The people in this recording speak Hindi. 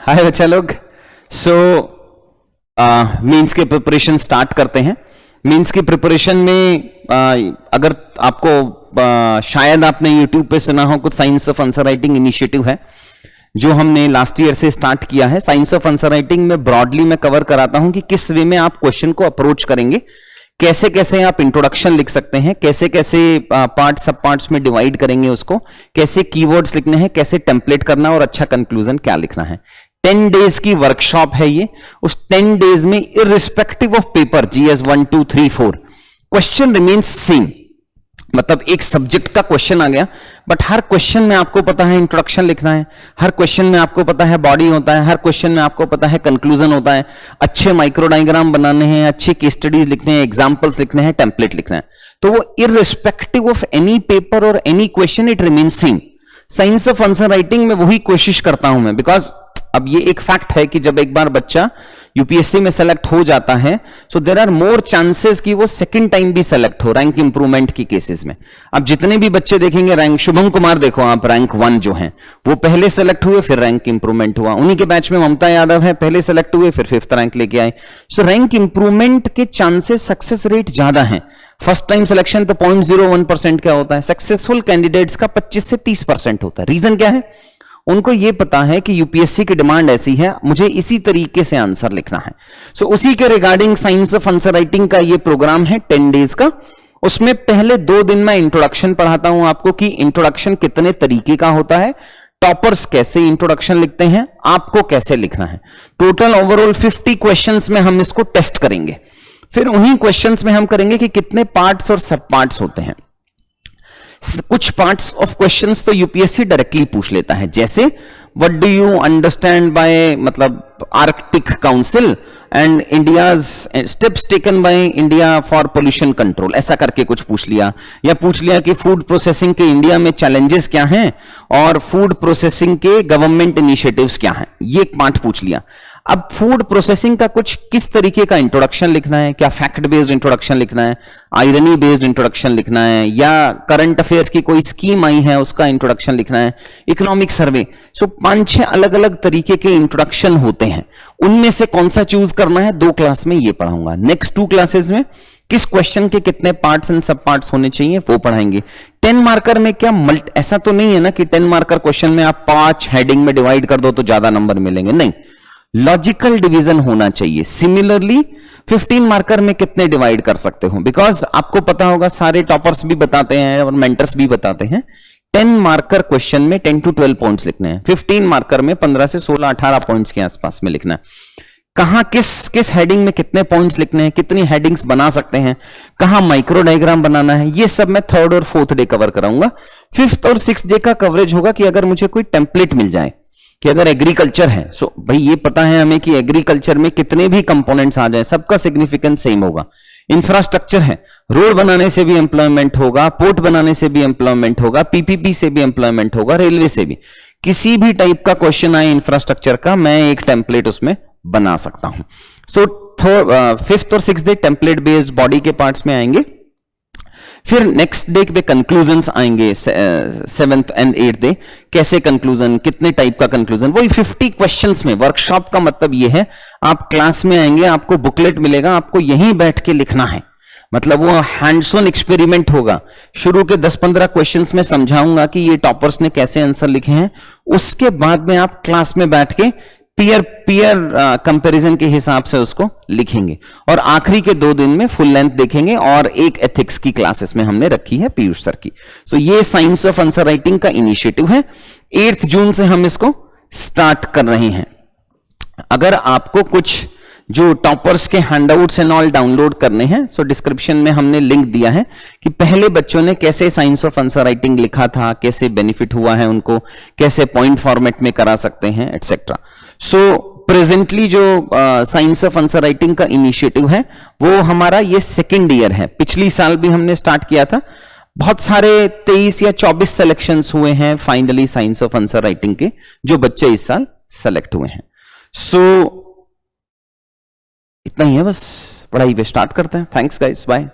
हाय बच्चा लोग। सो मेंस के प्रिपरेशन स्टार्ट करते हैं। मेंस की प्रिपरेशन में अगर आपको शायद आपने यूट्यूब पे सुना हो, कुछ science of answer writing initiative है जो हमने लास्ट ईयर से स्टार्ट किया है। साइंस ऑफ आंसर राइटिंग में ब्रॉडली मैं कवर कराता हूं कि किस वे में आप क्वेश्चन को अप्रोच करेंगे, कैसे कैसे आप इंट्रोडक्शन लिख सकते हैं, कैसे कैसे पार्ट सब पार्ट्स में डिवाइड करेंगे उसको, कैसे कीवर्ड्स लिखने हैं, कैसे टेम्पलेट करना और अच्छा कंक्लूजन क्या लिखना है। 10 डेज की वर्कशॉप है ये। उस 10 डेज में irrespective of paper GS 1 2 3 4 question remains same. मतलब एक सब्जेक्ट का क्वेश्चन आ गया, बट हर क्वेश्चन में आपको पता है इंट्रोडक्शन लिखना है, हर क्वेश्चन में आपको पता है बॉडी होता है, हर क्वेश्चन में आपको पता है कंक्लूजन होता है, अच्छे माइक्रो डायग्राम बनाने हैं, अच्छे केस स्टडीज लिखने हैं, एग्जांपल्स लिखने हैं, टेम्पलेट लिखना है। तो वो इररिस्पेक्टिव ऑफ एनी पेपर और any question it remains same. Science of answer writing में वही कोशिश करता हूं मैं, बिकॉज अब ये एक फैक्ट है कि जब एक बार बच्चा यूपीएससी में सेलेक्ट हो जाता है, so there are more chances कि वो सेकंड टाइम भी सेलेक्ट हो रैंक इंप्रूवमेंट की केसेस में। अब जितने भी बच्चे देखेंगे रैंक, शुभम कुमार देखो आप, रैंक 1 जो हैं वो पहले सेलेक्ट हुए फिर रैंक इंप्रूवमेंट हुआ। उन्हीं के बैच में ममता यादव है, पहले सेलेक्ट हुए फिर 5th रैंक लेके आए। सो रैंक इंप्रूवमेंट के चांसेस, सक्सेस रेट ज्यादा है। फर्स्ट टाइम सिलेक्शन तो 0.01% क्या होता है, सक्सेसफुल कैंडिडेट्स का 25 से 30% होता है। रीजन क्या है? उनको यह पता है कि यूपीएससी की डिमांड ऐसी है, मुझे इसी तरीके से आंसर लिखना है। सो उसी के regarding science of answer writing का ये प्रोग्राम है 10 डेज का। उसमें पहले 2 दिन मैं इंट्रोडक्शन पढ़ाता हूं आपको कि इंट्रोडक्शन कितने तरीके का होता है, टॉपर्स कैसे इंट्रोडक्शन लिखते हैं, आपको कैसे लिखना है। टोटल ओवरऑल 50 क्वेश्चंस में हम इसको टेस्ट करेंगे। फिर उन्हीं क्वेश्चंस में हम करेंगे कि कितने पार्ट्स और सब पार्ट्स होते हैं। कुछ पार्ट्स ऑफ क्वेश्चंस तो यूपीएससी डायरेक्टली पूछ लेता है, जैसे what do you understand by, मतलब Arctic Council and India's steps taken by India for pollution control, ऐसा करके कुछ पूछ लिया। या पूछ लिया कि फूड प्रोसेसिंग के इंडिया में चैलेंजेस क्या हैं और फूड प्रोसेसिंग के गवर्नमेंट इनिशिएटिव्स क्या हैं, ये एक पार्ट पूछ लिया। अब फूड प्रोसेसिंग का कुछ किस तरीके का इंट्रोडक्शन लिखना है, क्या फैक्ट बेस्ड इंट्रोडक्शन लिखना है, आयरनी बेस्ड इंट्रोडक्शन लिखना है, या करंट अफेयर्स की कोई स्कीम आई है उसका इंट्रोडक्शन लिखना है, इकोनॉमिक सर्वे। सो 5-6 अलग अलग तरीके के इंट्रोडक्शन होते हैं। उनमें से कौन सा चूज करना है, 2 क्लास में ये पढ़ाऊंगा। नेक्स्ट 2 क्लासेस में किस क्वेश्चन के कितने पार्ट्स एंड सब पार्ट्स होने चाहिए वो पढ़ाएंगे। 10 मार्कर में क्या ऐसा तो नहीं है ना कि 10 मार्कर क्वेश्चन में आप 5 हेडिंग में डिवाइड कर दो तो ज्यादा नंबर मिलेंगे, नहीं, लॉजिकल डिवीजन होना चाहिए। सिमिलरली 15 मार्कर में कितने डिवाइड कर सकते हो, बिकॉज आपको पता होगा सारे टॉपर्स भी बताते हैं और मेंटर्स भी बताते हैं 10 मार्कर क्वेश्चन में 10 to 12 पॉइंट्स लिखने हैं, 15 मार्कर में 15 से 16-18 पॉइंट्स के आसपास में लिखना है। कहां किस हेडिंग में कितने पॉइंट्स लिखने हैं, कितनी हेडिंग्स बना सकते हैं, कहां माइक्रो डायग्राम बनाना है, ये सब मैं 3rd और 4th डे कवर कराऊंगा। 5th और 6th डे का कवरेज होगा कि अगर मुझे कोई टेम्पलेट मिल जाए कि अगर एग्रीकल्चर है, सो भाई ये पता है हमें कि एग्रीकल्चर में कितने भी कंपोनेंट्स आ जाए सबका सिग्निफिकेंस सेम होगा। इंफ्रास्ट्रक्चर है, रोड बनाने से भी एम्प्लॉयमेंट होगा, पोर्ट बनाने से भी एम्प्लॉयमेंट होगा, पीपीपी से भी एम्प्लॉयमेंट होगा, रेलवे से भी। किसी भी टाइप का क्वेश्चन आए इंफ्रास्ट्रक्चर का, मैं एक टेम्पलेट उसमें बना सकता हूं। सो 5th और 6th day template based body के पार्ट्स में आएंगे। फिर नेक्स्ट डे पे कंक्लूजन्स आएंगे, 7th एंड 8th डे कैसे कंक्लूजन, कितने टाइप का कंक्लूजन, वही 50 क्वेश्चंस में। वर्कशॉप का मतलब ये है आप क्लास में आएंगे, आपको बुकलेट मिलेगा, आपको यहीं बैठ के लिखना है। मतलब वो हैंड्स ऑन एक्सपेरिमेंट होगा। शुरू के 10-15 क्वेश्चंस में समझाऊंगा कि ये टॉपर्स ने कैसे आंसर लिखे हैं, उसके बाद में आप क्लास में बैठ के पीयर कंपैरिजन के हिसाब से उसको लिखेंगे। और आखिरी के 2 दिन में फुल लेंथ देखेंगे और एक एथिक्स की क्लासेस में हमने रखी है पीयूष सर की। सो ये साइंस ऑफ आंसर राइटिंग का इनिशिएटिव है। 8th जून से हम इसको स्टार्ट कर रहे हैं। अगर आपको कुछ जो टॉपर्स के हैंडआउट्स एंड ऑल डाउनलोड करने हैं, सो डिस्क्रिप्शन में हमने लिंक दिया है कि पहले बच्चों ने कैसे साइंस ऑफ आंसर राइटिंग लिखा था, कैसे बेनिफिट हुआ है उनको, कैसे पॉइंट फॉर्मेट में करा सकते हैं, एटसेट्रा। सो प्रेजेंटली जो साइंस ऑफ आंसर राइटिंग का इनिशिएटिव है वो हमारा ये 2nd ईयर है। पिछली साल भी हमने स्टार्ट किया था। बहुत सारे 23 या 24 सिलेक्शंस हुए हैं finally science of answer writing के, जो बच्चे इस साल सेलेक्ट हुए हैं। सो इतना ही है, बस पढ़ाई पे स्टार्ट करते हैं। Thanks guys, bye.